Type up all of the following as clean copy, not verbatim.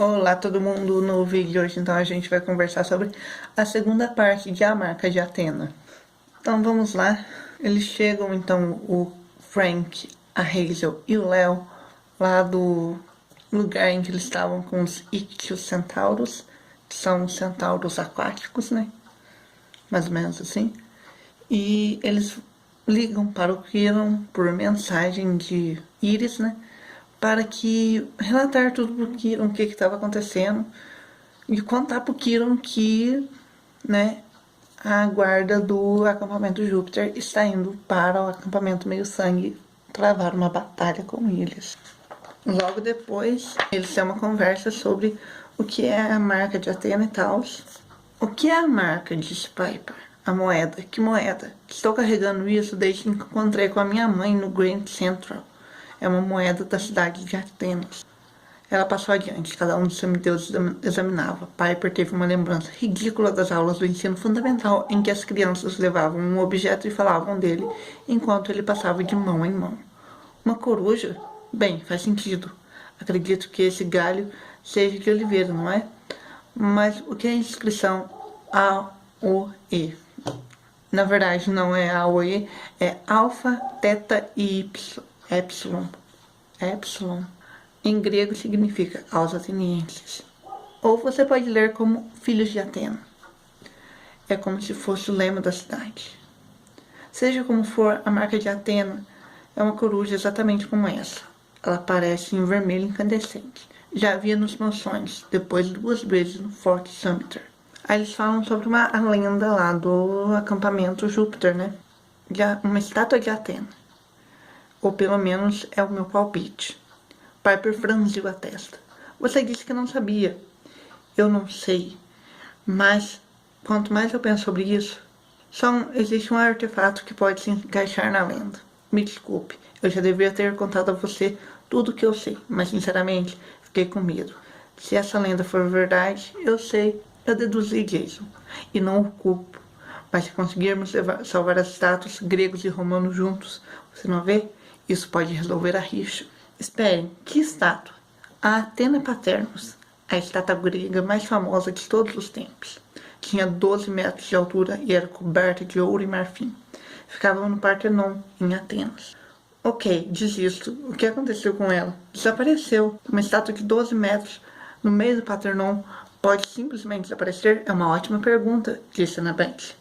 Olá todo mundo, no vídeo de hoje então a gente vai conversar sobre a segunda parte de A Marca de Atena. Então vamos lá, eles chegam então, o Frank, a Hazel e o Léo lá do lugar em que eles estavam com os Ictiocentauros, que são os centauros aquáticos, né? Mais ou menos assim. E eles ligam para o Kiron por mensagem de Iris, né? Para que relatar tudo pro Kiron, o que estava acontecendo, e contar pro Kiron que, né, a guarda do acampamento Júpiter está indo para o acampamento Meio Sangue travar uma batalha com eles. Logo depois, eles têm uma conversa sobre o que é a marca de Atena e tal. O que é a marca? Disse Piper. A moeda. Que moeda? Estou carregando isso desde que encontrei com a minha mãe no Grand Central. É uma moeda da cidade de Atenas. Ela passou adiante, cada um dos semideuses examinava. Piper teve uma lembrança ridícula das aulas do ensino fundamental em que as crianças levavam um objeto e falavam dele enquanto ele passava de mão em mão. Uma coruja? Bem, faz sentido. Acredito que esse galho seja de oliveira, não é? Mas o que é a inscrição AOE? Na verdade, não é AOE, é Alfa, Teta e Epsilon. Epsilon. Em grego significa aos atenienses. Ou você pode ler como filhos de Atena. É como se fosse o lema da cidade. Seja como for, a marca de Atena é uma coruja exatamente como essa. Ela aparece em vermelho incandescente. Já havia nos meus sonhos, depois 2 vezes no Forte Sumter. Aí eles falam sobre uma lenda lá do acampamento Júpiter, né? Uma estátua de Atena. Ou pelo menos é o meu palpite. Piper franziu a testa. Você disse que não sabia. Eu não sei. Mas, quanto mais eu penso sobre isso, existe um artefato que pode se encaixar na lenda. Me desculpe, eu já deveria ter contado a você tudo o que eu sei, mas sinceramente, fiquei com medo. Se essa lenda for verdade, eu sei, eu deduzi Jason. E não o culpo. Mas se conseguirmos salvar as estátuas gregos e romanos juntos, você não vê? Isso pode resolver a rixa. Esperem, que estátua? A Atena Paternus, a estátua grega mais famosa de todos os tempos. Tinha 12 metros de altura e era coberta de ouro e marfim. Ficava no Partenon, em Atenas. Ok, desisto. O que aconteceu com ela? Desapareceu. Uma estátua de 12 metros no meio do Partenon pode simplesmente desaparecer? É uma ótima pergunta, disse Annabeth.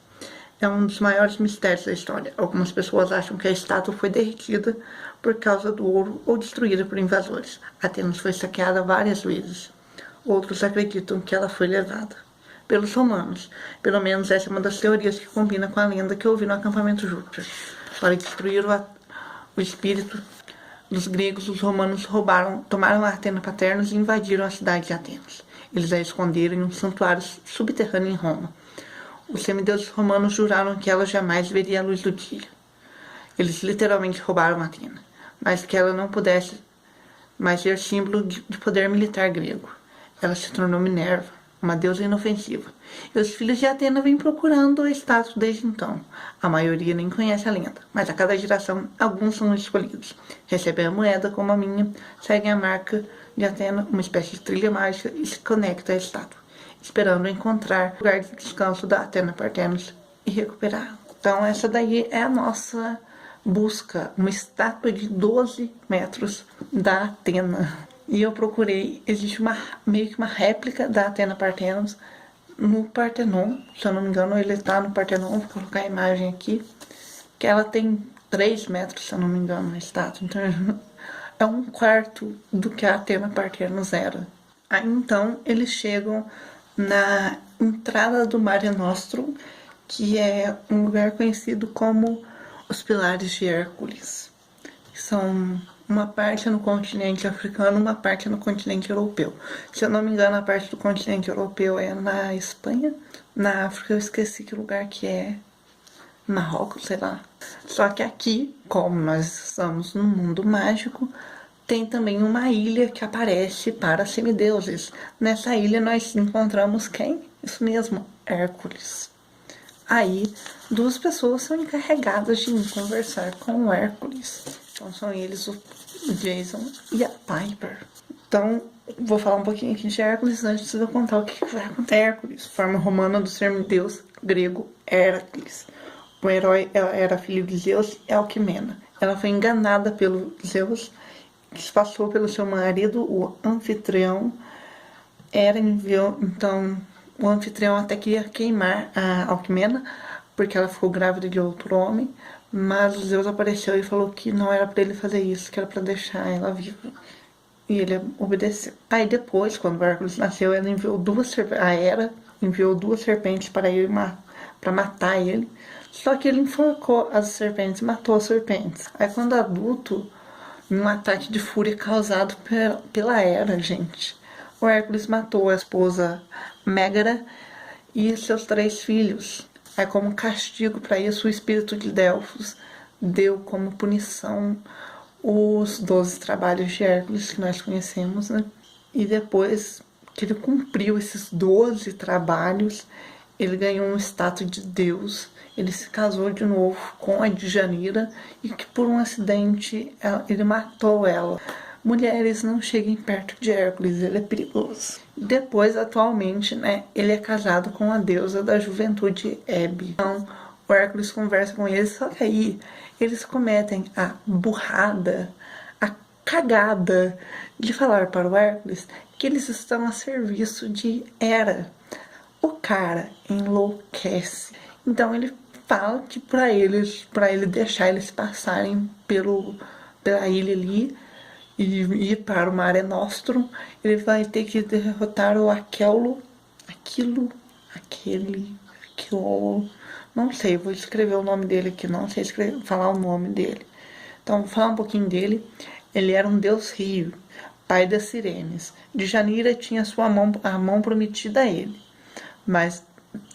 É um dos maiores mistérios da história. Algumas pessoas acham que a estátua foi derretida por causa do ouro ou destruída por invasores. Atenas foi saqueada várias vezes. Outros acreditam que ela foi levada pelos romanos. Pelo menos essa é uma das teorias que combina com a lenda que eu ouvi no acampamento Júpiter. Para destruir o espírito dos gregos, os romanos tomaram a Atena Paternus e invadiram a cidade de Atenas. Eles a esconderam em um santuário subterrâneo em Roma. Os semideuses romanos juraram que ela jamais veria a luz do dia. Eles literalmente roubaram Atena, mas que ela não pudesse mais ser símbolo de poder militar grego. Ela se tornou Minerva, uma deusa inofensiva. E os filhos de Atena vêm procurando a estátua desde então. A maioria nem conhece a lenda, mas a cada geração alguns são escolhidos. Recebem a moeda como a minha, seguem a marca de Atena, uma espécie de trilha mágica, e se conectam à estátua, esperando encontrar o lugar de descanso da Atena Parthenos e recuperá-la. Então essa daí é a nossa busca, uma estátua de 12 metros da Atena. E eu procurei, existe meio que uma réplica da Atena Parthenos no Partenon. Se eu não me engano, ele está no Partenon, vou colocar a imagem aqui, que ela tem 3 metros, se eu não me engano, a estátua. Então é um quarto do que a Atena Parthenos era. Aí então eles chegam na entrada do Mare Nostrum, que é um lugar conhecido como os Pilares de Hércules. São uma parte no continente africano, uma parte no continente europeu. Se eu não me engano, a parte do continente europeu é na Espanha. Na África eu esqueci que lugar que é. Marrocos, sei lá. Só que aqui, como nós estamos no mundo mágico, tem também uma ilha que aparece para semideuses. Nessa ilha nós encontramos quem? Isso mesmo, Hércules. Aí, 2 pessoas são encarregadas de conversar com o Hércules. Então são eles, o Jason e a Piper. Então Vou falar um pouquinho aqui de Hércules antes de eu contar o que vai acontecer. Hércules, forma romana do semideus grego Hércules. O herói era filho de Zeus e Alquimena. Ela foi enganada pelo Zeus, que se passou pelo seu marido, o Anfitrião. Então, o Anfitrião até queria queimar a Alquimena, porque ela ficou grávida de outro homem, mas Zeus apareceu e falou que não era para ele fazer isso, que era para deixar ela viva. E ele obedeceu. Aí depois, quando Hércules nasceu, ela enviou a Hera enviou duas serpentes para matar ele. Só que ele enforcou as serpentes, matou as serpentes. Aí quando adulto, em um ataque de fúria causado pela Hera, gente, o Hércules matou a esposa Mégara e seus 3 filhos. Aí como castigo para isso, o espírito de Delfos deu como punição os 12 trabalhos de Hércules que nós conhecemos, né? E depois que ele cumpriu esses 12 trabalhos, ele ganhou um status de Deus. Ele se casou de novo com a Djanira e que por um acidente ele matou ela. Mulheres, não cheguem perto de Hércules, ele é perigoso. Depois, atualmente, né, ele é casado com a deusa da juventude Hebe. Então, o Hércules conversa com eles, só que aí eles cometem a burrada, a cagada de falar para o Hércules que eles estão a serviço de Hera. O cara enlouquece. Então ele fala que para ele deixar eles passarem pela ilha ali e ir para o Mare Nostrum, ele vai ter que derrotar o Aquilo, não sei, vou escrever o nome dele aqui, não sei falar o nome dele. Então, vou falar um pouquinho dele. Ele era um deus rio, pai das sirenes. Djanira tinha a mão prometida a ele, mas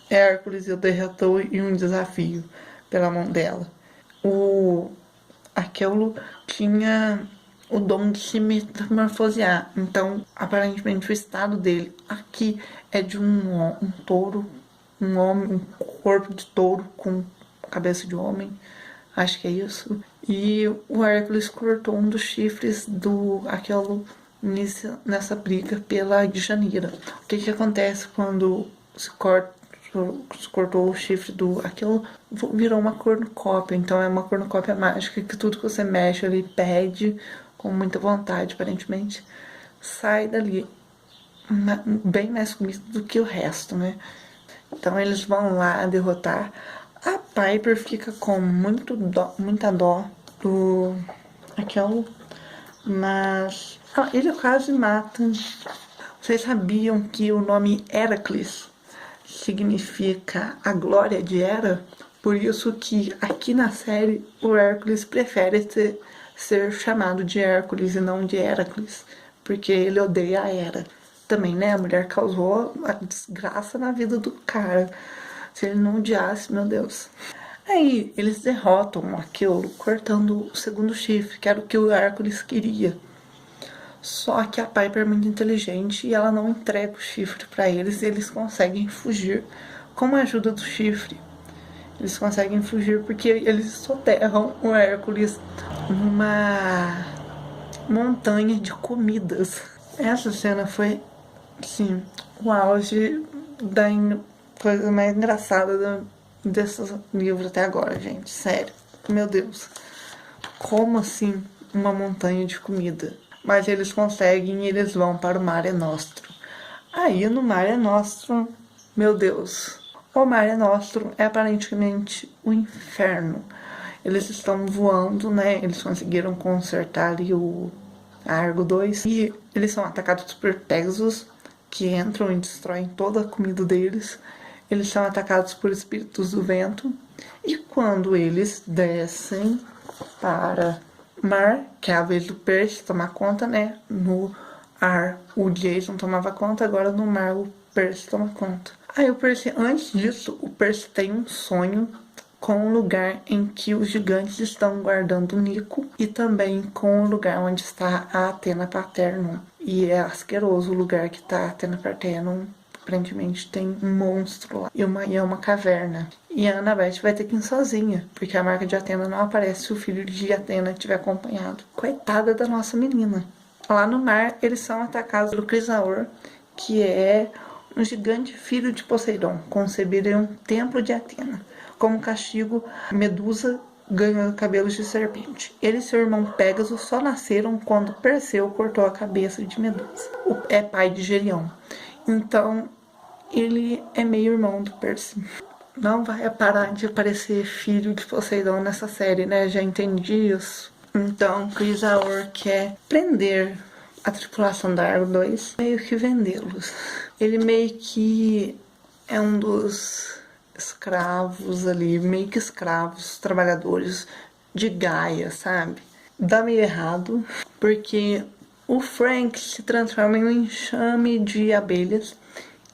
Hércules o derrotou em um desafio pela mão dela. O Aquilo tinha o dom de se metamorfosear, então aparentemente o estado dele aqui é de um touro, um corpo de touro com cabeça de homem, acho que é isso. E o Hércules cortou um dos chifres do Aquilo nessa briga pela Djanira. O que acontece quando se cortou o chifre do Aquilo? Virou uma cornucópia. Então é uma cornucópia mágica que tudo que você mexe ele pede com muita vontade, aparentemente, sai dali bem mais comido do que o resto, né? Então eles vão lá derrotar. A Piper fica com muita dó do Aquilo, mas ele quase mata. Vocês sabiam que o nome Heracles significa a glória de Hera? Por isso que aqui na série o Hércules prefere ser chamado de Hércules e não de Heracles, porque ele odeia a Hera. Também, né? A mulher causou a desgraça na vida do cara. Se ele não odiasse, meu Deus. Aí eles derrotam Aquilo cortando o segundo chifre, que era o que o Hércules queria. Só que a Piper é muito inteligente e ela não entrega o chifre para eles e eles conseguem fugir com a ajuda do chifre. Eles conseguem fugir porque eles soterram o Hércules numa montanha de comidas. Essa cena foi, sim, o auge da coisa mais engraçada desse livro até agora, gente. Sério. Meu Deus. Como assim uma montanha de comida? Mas eles conseguem e eles vão para o Mare Nostrum. Aí no Mare Nostrum, meu Deus, o Mare Nostrum é aparentemente o inferno. Eles estão voando, né? Eles conseguiram consertar ali o Argo 2 e eles são atacados por Pegasus, que entram e destroem toda a comida deles. Eles são atacados por espíritos do vento. E quando eles descem para mar, que é a vez do Percy tomar conta, né? No ar o Jason tomava conta, agora no mar o Percy toma conta. Aí o Percy, antes disso, o Percy tem um sonho com o lugar em que os gigantes estão guardando o Nico e também com o lugar onde está a Athena Paternum. E é asqueroso o lugar que está a Athena Paternum. Aparentemente tem um monstro lá e é uma caverna. E a Annabeth vai ter que ir sozinha, porque a marca de Atena não aparece se o filho de Atena estiver acompanhado. Coitada da nossa menina. Lá no mar, eles são atacados pelo Crisaor, que é um gigante filho de Poseidon, concebido em um templo de Atena. Como castigo, Medusa ganhou cabelos de serpente. Ele e seu irmão Pégaso só nasceram quando Perseu cortou a cabeça de Medusa. É pai de Gerion. Então, ele é meio irmão do Perseu. Não vai parar de aparecer filho de Poseidon nessa série, né? Já entendi isso. Então, Crisaor quer prender a tripulação da Argo 2, meio que vendê-los. Ele meio que é um dos escravos ali, meio que escravos, trabalhadores de Gaia, sabe? Dá meio errado, porque o Frank se transforma em um enxame de abelhas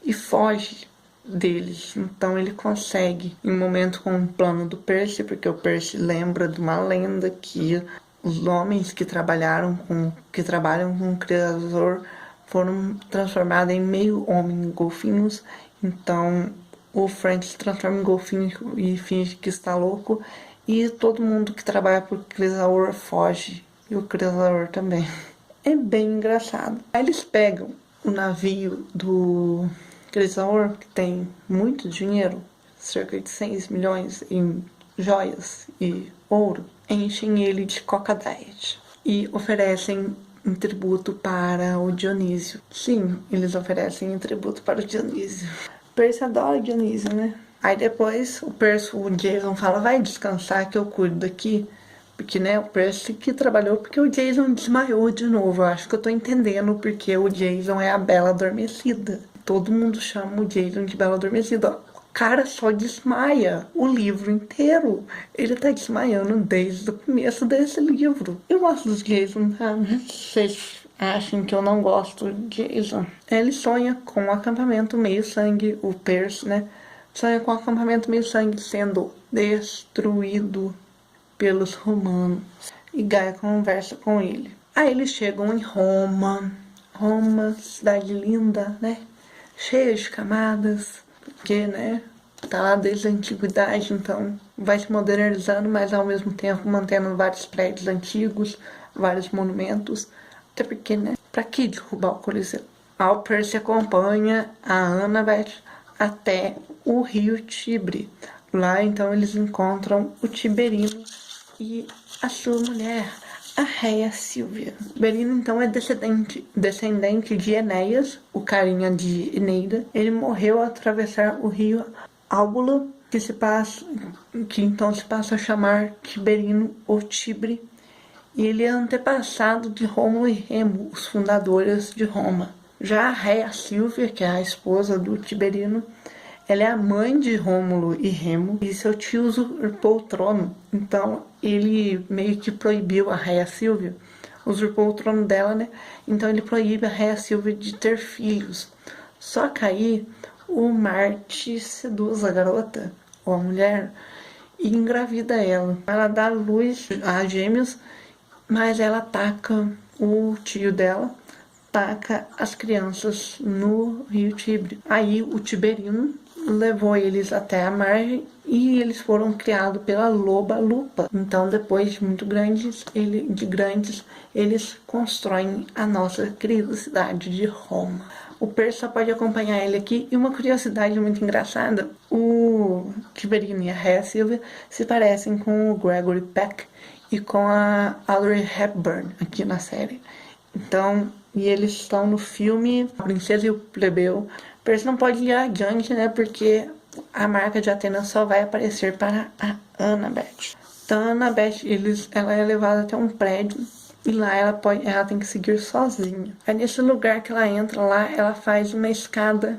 e foge deles. Então ele consegue, em um momento com o plano do Percy, porque o Percy lembra de uma lenda que os homens que trabalham com o Criador foram transformados em meio homem golfinhos. Então o Frank se transforma em golfinho e finge que está louco, e todo mundo que trabalha por Crisaor foge, e o Crisaor também. É bem engraçado. Aí eles pegam o navio do Crisaor, que tem muito dinheiro, cerca de 6 milhões em joias e ouro, enchem ele de Coca Diet e oferecem em tributo para o Dionísio. Sim, eles oferecem em tributo para o Dionísio. Percy adora Dionísio, né? Aí depois o Jason fala, vai descansar que eu cuido daqui. Porque, né, o Percy que trabalhou porque o Jason desmaiou de novo. Eu acho que eu tô entendendo porque o Jason é a Bela Adormecida. Todo mundo chama o Jason de Bela Adormecida. O cara só desmaia o livro inteiro. Ele tá desmaiando desde o começo desse livro. Eu gosto dos Jason, tá? Vocês acham que eu não gosto de Jason? Ele sonha com o acampamento meio-sangue, o Percy, né? Sonha com o acampamento meio-sangue sendo destruído pelos romanos. E Gaia conversa com ele. Aí eles chegam em Roma. Roma, cidade linda, né? Cheia de camadas. Porque, né? Tá lá desde a antiguidade, então vai se modernizando, mas ao mesmo tempo mantendo vários prédios antigos, vários monumentos. Até porque, né? Pra que derrubar o Coliseu? A Percy acompanha a Annabeth até o rio Tibre. Lá, então, eles encontram o Tiberino e a sua mulher, a Réia Sílvia. Tiberino, então, é descendente de Enéas, o carinha de Eneida. Ele morreu ao atravessar o rio Álbula, que então se passa a chamar Tiberino ou Tibre. E ele é antepassado de Rômulo e Remo, os fundadores de Roma. Já a Réia Sílvia, que é a esposa do Tiberino, ela é a mãe de Rômulo e Remo, e seu tio usurpou o trono. Então ele meio que proibiu a Réia Sílvia, usurpou o trono dela, né? Então ele proíbe a Réia Sílvia de ter filhos. Só que aí o Marte seduz a garota, ou a mulher, e engravida ela. Ela dá luz a gêmeos, mas ela ataca o tio dela, taca as crianças no rio Tibre. Aí o Tiberino levou eles até a margem e eles foram criados pela loba Lupa. Então, depois de muito grandes, eles constroem a nossa querida cidade de Roma. O Percy só pode acompanhar ele aqui. E uma curiosidade muito engraçada, o Tiberino e a Réia Sílvia se parecem com o Gregory Peck e com a Audrey Hepburn aqui na série. Então, e eles estão no filme A Princesa e o Plebeu. Percy não pode ir adiante, né? Porque a marca de Atena só vai aparecer para a Annabeth. Então, a Annabeth, ela é levada até um prédio e lá ela tem que seguir sozinha. É nesse lugar que ela entra lá, ela faz uma escada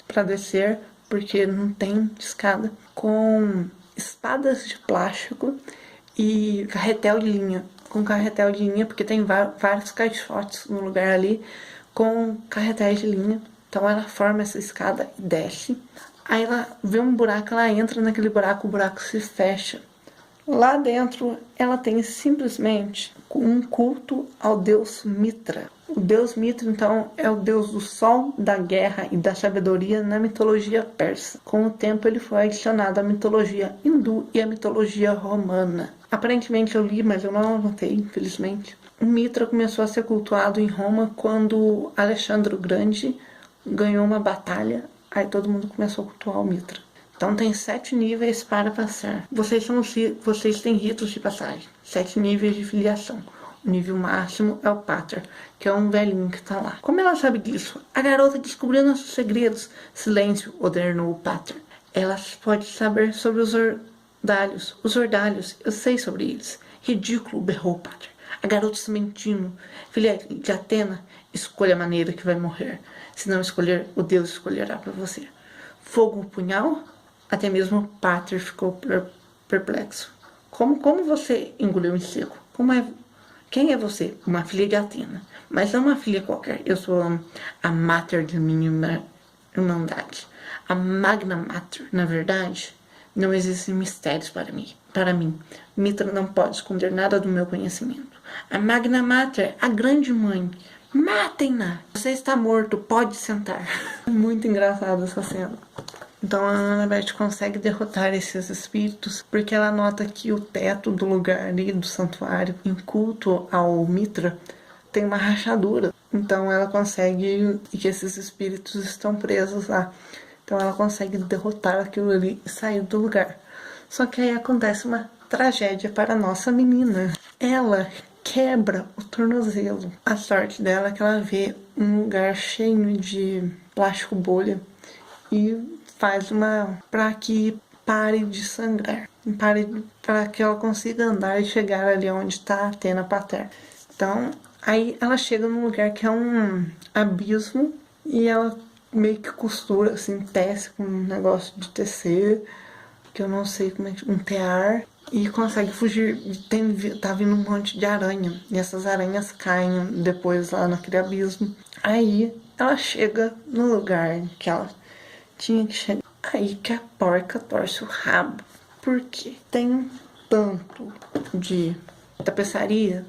para descer, porque não tem escada, com espadas de plástico e carretel de linha. Com carretel de linha, porque tem vários caixotes no lugar ali com carretéis de linha. Então ela forma essa escada e desce. Aí ela vê um buraco, ela entra naquele buraco, o buraco se fecha. Lá dentro ela tem simplesmente um culto ao deus Mitra. O deus Mitra, então, é o deus do sol, da guerra e da sabedoria na mitologia persa. Com o tempo ele foi adicionado à mitologia hindu e à mitologia romana. Aparentemente eu li, mas eu não anotei, infelizmente. O Mitra começou a ser cultuado em Roma quando Alexandre o Grande ganhou uma batalha, aí todo mundo começou a cultuar o Mitra. Então tem 7 níveis para passar. Vocês têm ritos de passagem, 7 níveis de filiação. O nível máximo é o Pater, que é um velhinho que tá lá. Como ela sabe disso? A garota descobriu nossos segredos. Silêncio, ordenou o Pater. Ela pode saber sobre os ordalhos. Os ordalhos, eu sei sobre eles. Ridículo, berrou o Pater. A garota está mentindo. Filha de Atena, escolha a maneira que vai morrer. Se não escolher, o Deus escolherá para você. Fogo ou punhal? Até mesmo o Pater ficou perplexo. Como você engoliu em seco? Quem é você? Uma filha de Atena. Mas não uma filha qualquer. Eu sou a Mater de minha irmandade. A Magna Mater, na verdade. Não existem mistérios para mim. Mitra não pode esconder nada do meu conhecimento. A Magna Mater, a grande mãe. Matem-na! Você está morto, pode sentar. Muito engraçada essa cena. Então a Annabeth consegue derrotar esses espíritos porque ela nota que o teto do lugar ali, do santuário, em culto ao Mitra, tem uma rachadura. Então ela consegue, e que esses espíritos estão presos lá. Então ela consegue derrotar aquilo ali e sair do lugar. Só que aí acontece uma tragédia para a nossa menina. Ela quebra o tornozelo. A sorte dela é que ela vê um lugar cheio de plástico bolha e faz para que pare de sangrar, para que ela consiga andar e chegar ali onde está a Atena Pater. Então, aí ela chega num lugar que é um abismo e ela meio que costura, assim, tece com um negócio de tecer, que eu não sei como é que... um tear, e consegue fugir. Tá vindo um monte de aranha, e essas aranhas caem depois lá naquele abismo. Aí ela chega no lugar que ela tinha que chegar. Aí que a porca torce o rabo. Porque tem um tanto de tapeçaria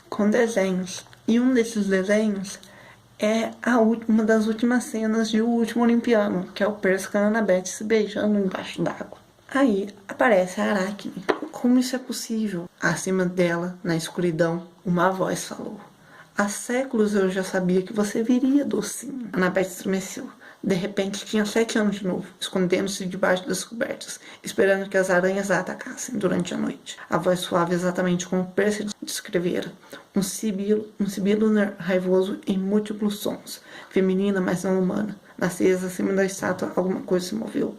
com desenhos. E um desses desenhos é uma das últimas cenas de O Último Olimpiano, que é o Percy e a Annabeth se beijando embaixo d'água. Aí aparece a Aracne. Como isso é possível? Acima dela, na escuridão, uma voz falou: há séculos eu já sabia que você viria, docinho. Annabeth estremeceu. De repente tinha 7 anos de novo, escondendo-se debaixo das cobertas, esperando que as aranhas a atacassem durante a noite. A voz suave exatamente como Percy descrevera. Um sibilo raivoso em múltiplos sons. Feminina, mas não humana. Nascidas acima da estátua, alguma coisa se moveu.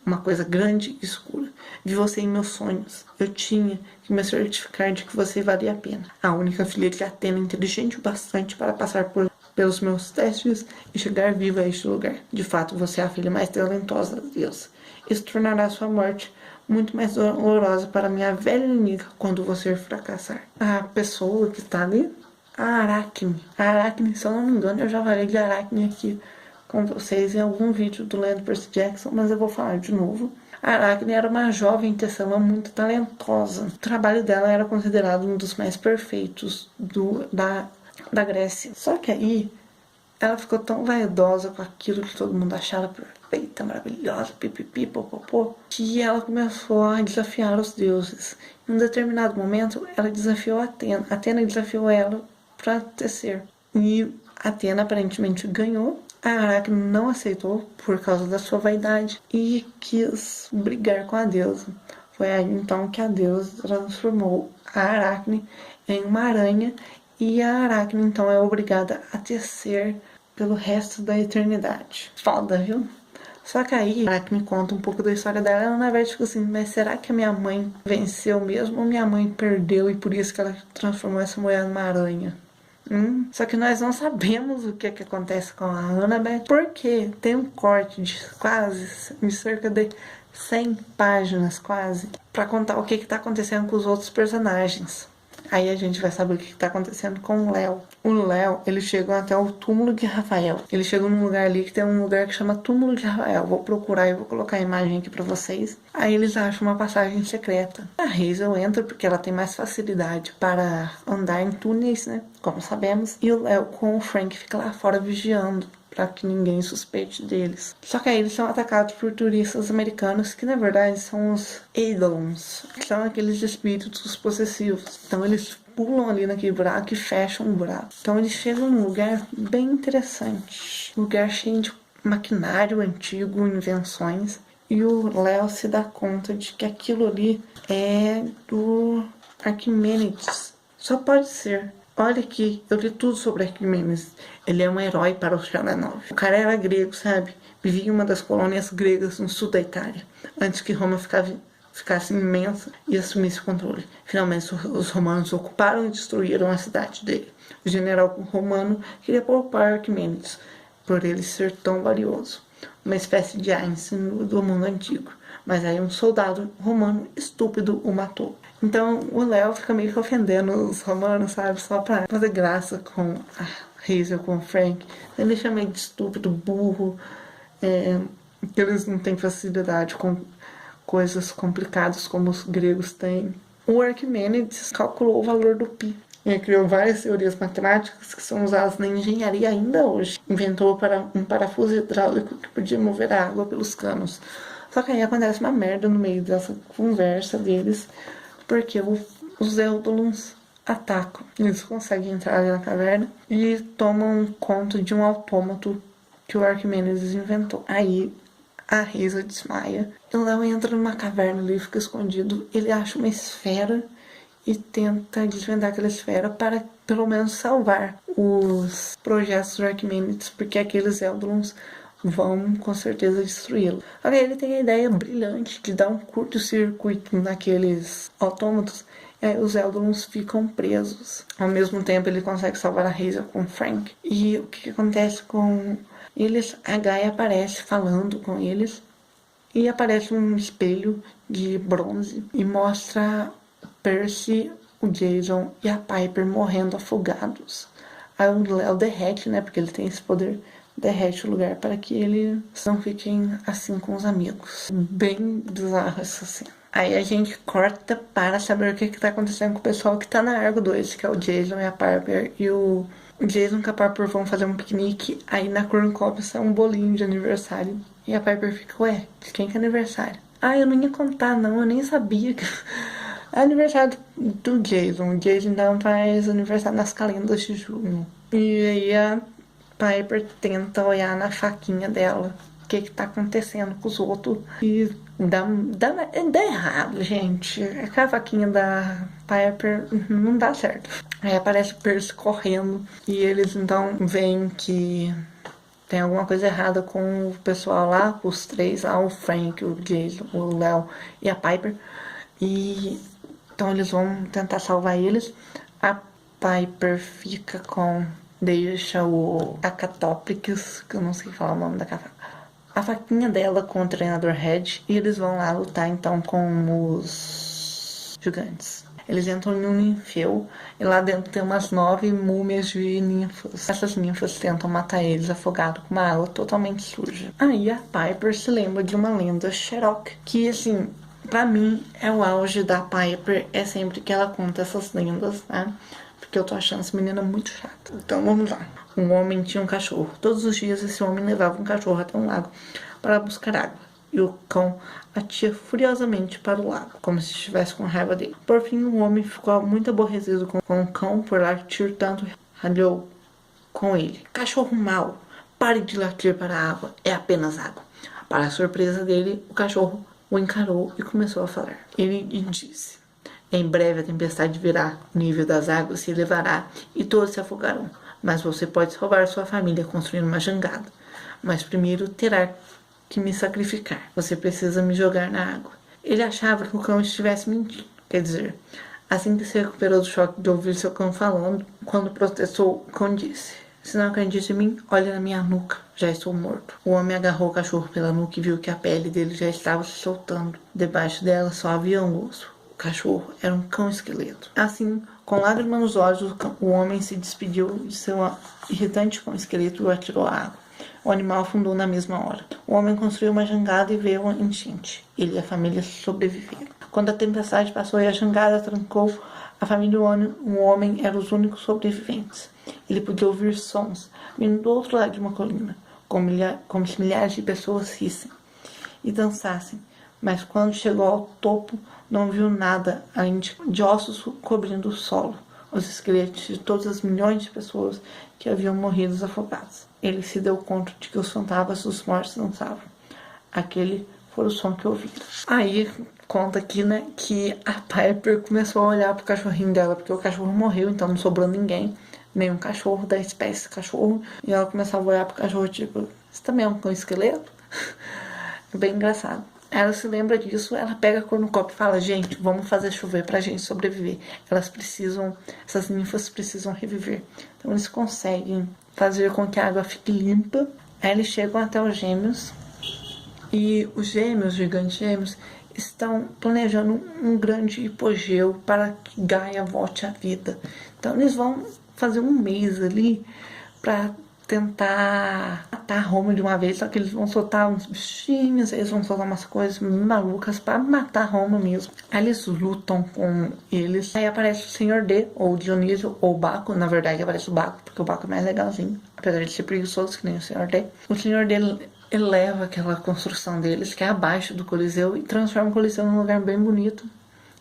Uma coisa grande e escura. Vi você em meus sonhos. Eu tinha que me certificar de que você valia a pena. A única filha de Atena inteligente o bastante para passar pelos meus testes e chegar viva a este lugar. De fato, você é a filha mais talentosa da deusa. Isso tornará sua morte muito mais dolorosa para minha velha inimiga quando você fracassar. A pessoa que está ali, a Aracne. A Aracne, se eu não me engano, eu já falei de Aracne aqui com vocês em algum vídeo do Leandro Percy Jackson, mas eu vou falar de novo. A Aracne era uma jovem tecelã muito talentosa. O trabalho dela era considerado um dos mais perfeitos da Grécia. Só que aí ela ficou tão vaidosa com aquilo que todo mundo achava perfeita, maravilhosa, pipipi, popopô, que ela começou a desafiar os deuses. Em um determinado momento, ela desafiou Atena. Atena desafiou ela para tecer. E Atena aparentemente ganhou. A Aracne não aceitou por causa da sua vaidade e quis brigar com a deusa. Foi aí então que a deusa transformou a Aracne em uma aranha e a Aracne então é obrigada a tecer pelo resto da eternidade. Foda, viu? Só que aí a Aracne conta um pouco da história dela. Ela na verdade fica assim: mas será que a minha mãe venceu mesmo ou minha mãe perdeu e por isso que ela transformou essa mulher numa aranha? Só que nós não sabemos o que acontece com a Annabeth, porque tem um corte de cerca de 100 páginas quase, pra contar o que tá acontecendo com os outros personagens. Aí a gente vai saber o que tá acontecendo com o Léo. O Léo, eles chegam até o túmulo de Rafael. Eles chegam num lugar ali que tem um lugar que chama túmulo de Rafael. Vou procurar e vou colocar a imagem aqui pra vocês. Aí eles acham uma passagem secreta. A Hazel entra porque ela tem mais facilidade para andar em túneis, né? Como sabemos. E o Léo com o Frank fica lá fora vigiando, para que ninguém suspeite deles. Só que aí eles são atacados por turistas americanos, que na verdade são os Eidolons, que são aqueles espíritos possessivos. Então eles pulam ali naquele buraco e fecham o buraco. Então eles chegam num lugar bem interessante. Lugar cheio de maquinário antigo, invenções. E o Léo se dá conta de que aquilo ali é do Arquimedes. Só pode ser. Olha aqui, eu li tudo sobre Arquimedes. Ele é um herói para os Xananov. O cara era grego, sabe? Vivia em uma das colônias gregas no sul da Itália, antes que Roma ficasse imensa e assumisse o controle. Finalmente, os romanos ocuparam e destruíram a cidade dele. O general romano queria poupar Arquimedes, por ele ser tão valioso. Uma espécie de Einstein do mundo antigo. Mas aí um soldado romano estúpido o matou. Então o Léo fica meio que ofendendo os romanos, sabe? Só pra fazer graça com a Hazel, com o Frank. Ele chama ele de estúpido, burro, que eles não têm facilidade com coisas complicadas como os gregos têm. O Arquimedes calculou o valor do π. Ele criou várias teorias matemáticas que são usadas na engenharia ainda hoje. Inventou um parafuso hidráulico que podia mover a água pelos canos. Só que aí acontece uma merda no meio dessa conversa deles, porque os Eldolons atacam. Eles conseguem entrar ali na caverna e tomam conta de um autômato que o Arquimedes inventou. Aí a Risa desmaia. O Léo entra numa caverna ali, fica escondido. Ele acha uma esfera e tenta desvendar aquela esfera para pelo menos salvar os projetos do Arquimedes, porque aqueles Eldolons vão com certeza destruí-lo. Aí ele tem a ideia brilhante de dar um curto-circuito naqueles autômatos, e aí os Eldolons ficam presos. Ao mesmo tempo ele consegue salvar a Hazel com o Frank. E o que acontece com eles? A Gaia aparece falando com eles e aparece um espelho de bronze e mostra Percy, o Jason e a Piper morrendo afogados. Aí o Léo derrete, né, porque ele tem esse poder, derrete o lugar para que eles não fiquem assim com os amigos. Bem bizarro essa cena. Aí a gente corta para saber o que está acontecendo com o pessoal que está na Argo 2, que é o Jason e a Piper. E o Jason e a Piper vão fazer um piquenique. Aí na cornucópia um bolinho de aniversário. E a Piper fica, ué, de quem que é aniversário? Ah, eu não ia contar não, eu nem sabia que... É aniversário do Jason. O Jason então faz aniversário nas calendas de junho. E aí a Piper tenta olhar na faquinha dela o que tá acontecendo com os outros. E dá errado, gente. A faquinha da Piper não dá certo. Aí aparece o Percy correndo. E eles então veem que tem alguma coisa errada com o pessoal lá, os três lá, o Frank, o Jason, o Léo e a Piper. E então eles vão tentar salvar eles. A Piper fica com... deixa o Acatópricos, que eu não sei falar o nome da capa, a faquinha dela com o treinador Red. E eles vão lá lutar então com os gigantes. Eles entram em um ninfeu e lá dentro tem umas 9 múmias de ninfas. Essas ninfas tentam matar eles afogados com uma água totalmente suja. Aí a Piper se lembra de uma lenda Sherlock, que assim... pra mim, é o auge da Piper, é sempre que ela conta essas lendas, né? Porque eu tô achando essa menina muito chata. Então, vamos lá. Um homem tinha um cachorro. Todos os dias, esse homem levava um cachorro até um lago para buscar água. E o cão latia furiosamente para o lago, como se estivesse com raiva dele. Por fim, o homem ficou muito aborrecido com o cão por latir tanto, ralhou com ele. Cachorro mau, pare de latir para a água, é apenas água. Para a surpresa dele, o cachorro o encarou e começou a falar. Ele disse: em breve a tempestade virá, o nível das águas se elevará e todos se afogarão. Mas você pode salvar sua família construindo uma jangada. Mas primeiro terá que me sacrificar. Você precisa me jogar na água. Ele achava que o cão estivesse mentindo. Quer dizer, assim que se recuperou do choque de ouvir seu cão falando, quando protestou, o cão disse: se não acredita em mim, olha na minha nuca. Já estou morto. O homem agarrou o cachorro pela nuca e viu que a pele dele já estava se soltando. Debaixo dela só havia um osso. O cachorro era um cão esqueleto. Assim, com lágrimas nos olhos, o homem se despediu de seu irritante cão esqueleto e o atirou à água. O animal afundou na mesma hora. O homem construiu uma jangada e veio uma enchente. Ele e a família sobreviveram. Quando a tempestade passou e a jangada trancou, a família e o homem eram os únicos sobreviventes. Ele podia ouvir sons vindo do outro lado de uma colina, como se milhares de pessoas rissem e dançassem. Mas quando chegou ao topo, não viu nada além de ossos cobrindo o solo, os esqueletos de todas as milhões de pessoas que haviam morrido afogados. Ele se deu conta de que os fantasmas dos mortos dançavam. Aquele foi o som que ouviram. Aí conta aqui, né, que a Piper começou a olhar pro cachorrinho dela, porque o cachorro morreu, então não sobrou ninguém, nenhum cachorro da espécie cachorro. E ela começava a olhar pro cachorro, tipo, você também é um esqueleto? É bem engraçado. Ela se lembra disso, ela pega a cornucópia e fala, gente, vamos fazer chover pra gente sobreviver. Essas ninfas precisam reviver. Então eles conseguem fazer com que a água fique limpa. Aí eles chegam até os gêmeos. E os gigantes gêmeos, estão planejando um grande hipogeu para que Gaia volte à vida. Então eles vão fazer um mês ali para tentar matar Roma de uma vez, só que eles vão soltar uns bichinhos, eles vão soltar umas coisas malucas para matar Roma mesmo. Aí eles lutam com eles. Aí aparece o Senhor D, ou Dionísio, ou Baco. Na verdade aparece o Baco, porque o Baco é mais legalzinho, apesar de ser preguiçoso, que nem o Senhor D. O Senhor D eleva aquela construção deles, que é abaixo do Coliseu, e transforma o Coliseu num lugar bem bonito.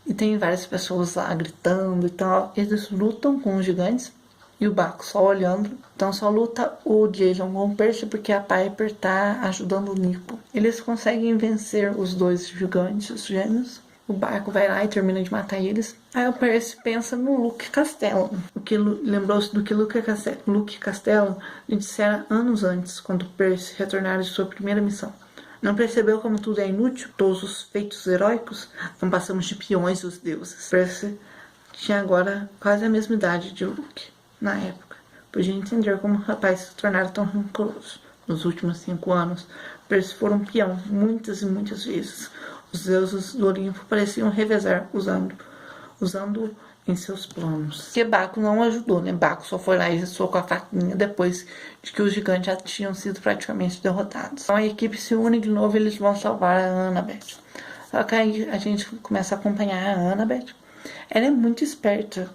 E tem várias pessoas lá gritando e tal. Eles lutam com os gigantes e o Baco só olhando. Então só luta o Jason com o Percy porque a Piper tá ajudando o Nico. Eles conseguem vencer os dois gigantes, os gêmeos. O Baco vai lá e termina de matar eles. Aí o Percy pensa no Luke Castello. O que lembrou-se do que Luke Castello lhe dissera anos antes, quando Percy retornara de sua primeira missão. Não percebeu como tudo é inútil? Todos os feitos heróicos? Não passamos de peões dos deuses. Percy tinha agora quase a mesma idade de Luke, na época. Podia entender como o rapaz se tornara tão rancoroso. Nos últimos 5 anos, Percy foi um peão muitas e muitas vezes. Os deuses do Olimpo pareciam revezar usando em seus planos. Porque Baco não ajudou, né? Baco só foi lá e socou a faquinha depois de que os gigantes já tinham sido praticamente derrotados. Então a equipe se une de novo e eles vão salvar a Annabeth. Só que aí a gente começa a acompanhar a Annabeth. Ela é muito esperta.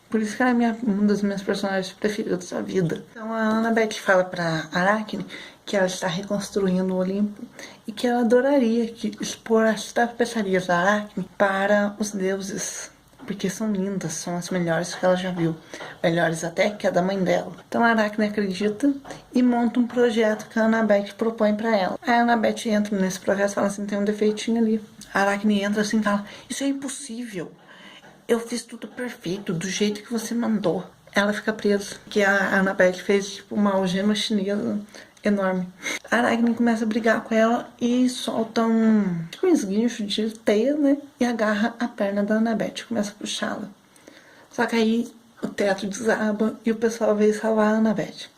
Por isso que ela é uma das minhas personagens preferidas da vida. Então a Annabeth fala pra Arachne que ela está reconstruindo o Olimpo e que ela adoraria expor as tapeçarias da Arachne para os deuses, porque são lindas, são as melhores que ela já viu, melhores até que a da mãe dela. Então a Arachne acredita e monta um projeto que a Annabeth propõe para ela. A Annabeth entra nesse projeto e fala assim, tem um defeitinho ali. A Arachne entra assim e fala, isso é impossível. Eu fiz tudo perfeito, do jeito que você mandou. Ela fica presa, que a Annabeth fez tipo uma algema chinesa enorme. A Arachne começa a brigar com ela e solta um esguincho de teia, né? E agarra a perna da Annabeth, começa a puxá-la. Só que aí o teto desaba e o pessoal veio salvar a Annabeth.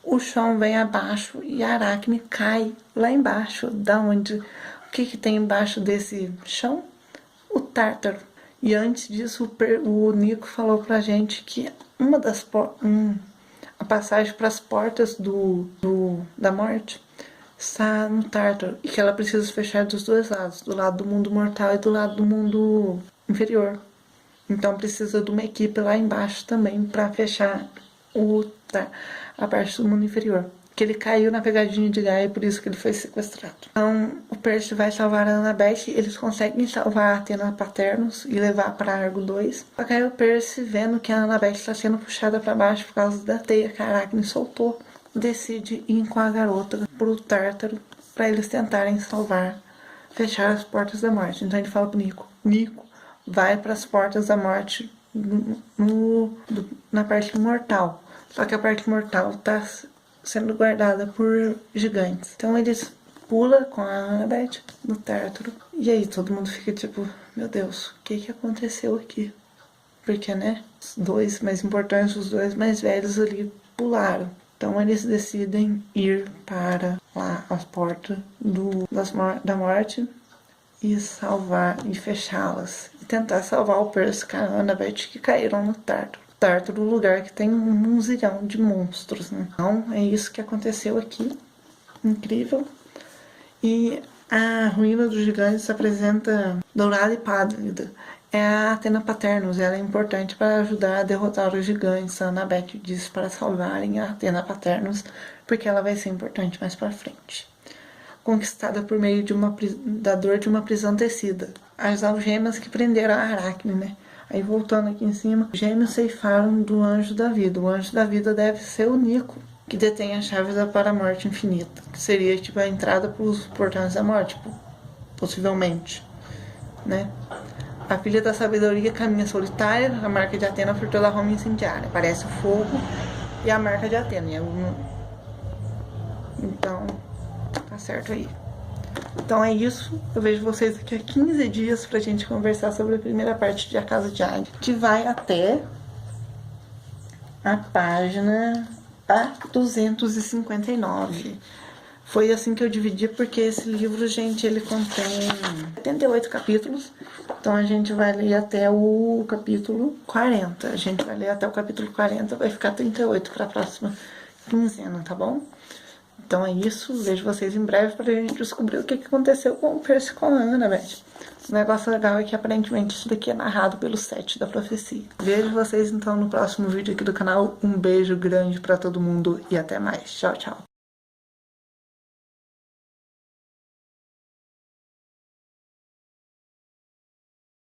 O chão vem abaixo e a Arachne cai lá embaixo. Da onde? O que tem embaixo desse chão? O Tártaro. E antes disso, o Nico falou pra gente que a passagem para as portas da morte está no Tártaro e que ela precisa fechar dos dois lados, do lado do mundo mortal e do lado do mundo inferior. Então precisa de uma equipe lá embaixo também para fechar a parte do mundo inferior. Que ele caiu na pegadinha de Gaia e por isso que ele foi sequestrado. Então o Percy vai salvar a Annabeth, eles conseguem salvar a Athena Paternus e levar para Argo 2. Só que aí o Percy, vendo que a Annabeth está sendo puxada para baixo por causa da teia que a Arachne soltou, decide ir com a garota pro Tártaro para eles tentarem fechar as portas da morte. Então ele fala pro Nico, vai para as portas da morte na parte mortal. Só que a parte mortal tá sendo guardada por gigantes. Então eles pulam com a Annabeth no Tártaro. E aí todo mundo fica tipo, meu Deus, o que aconteceu aqui? Porque, né, os dois mais importantes, os dois mais velhos ali pularam. Então eles decidem ir para lá as portas da morte e fechá-las. E tentar salvar o Percy e a Annabeth que caíram no Tártaro. Tártaro, lugar que tem um zilhão de monstros, né? Então, é isso que aconteceu aqui. Incrível. E a ruína dos gigantes se apresenta dourada e pálida. É a Athena Paternus, ela é importante para ajudar a derrotar os gigantes. A Annabeth diz para salvarem a Athena Paternus, porque ela vai ser importante mais para frente. Conquistada por meio da dor de uma prisão tecida. As algemas que prenderam a Arachne, né? Aí voltando aqui em cima, os gêmeos ceifaram do anjo da vida. O anjo da vida deve ser o Nico, que detém a chave para a morte infinita. Que seria tipo a entrada para os portões da morte, possivelmente, né? A filha da sabedoria caminha solitária, a marca de Atena por toda Roma incendiária. Aparece o fogo e a marca de Atena. Então, tá certo aí. Então é isso, eu vejo vocês daqui a 15 dias pra gente conversar sobre a primeira parte de A Casa de Hades, que vai até a página 259. Foi assim que eu dividi, porque esse livro, gente, ele contém 78 capítulos, então a gente vai ler até o capítulo 40. A gente vai ler até o capítulo 40, vai ficar 38 para a próxima quinzena, tá bom? Então é isso, vejo vocês em breve pra gente descobrir o que aconteceu com o Percy com a Ana, velho. O negócio legal é que aparentemente isso daqui é narrado pelo Sete da Profecia. Vejo vocês então no próximo vídeo aqui do canal. Um beijo grande pra todo mundo e até mais. Tchau, tchau.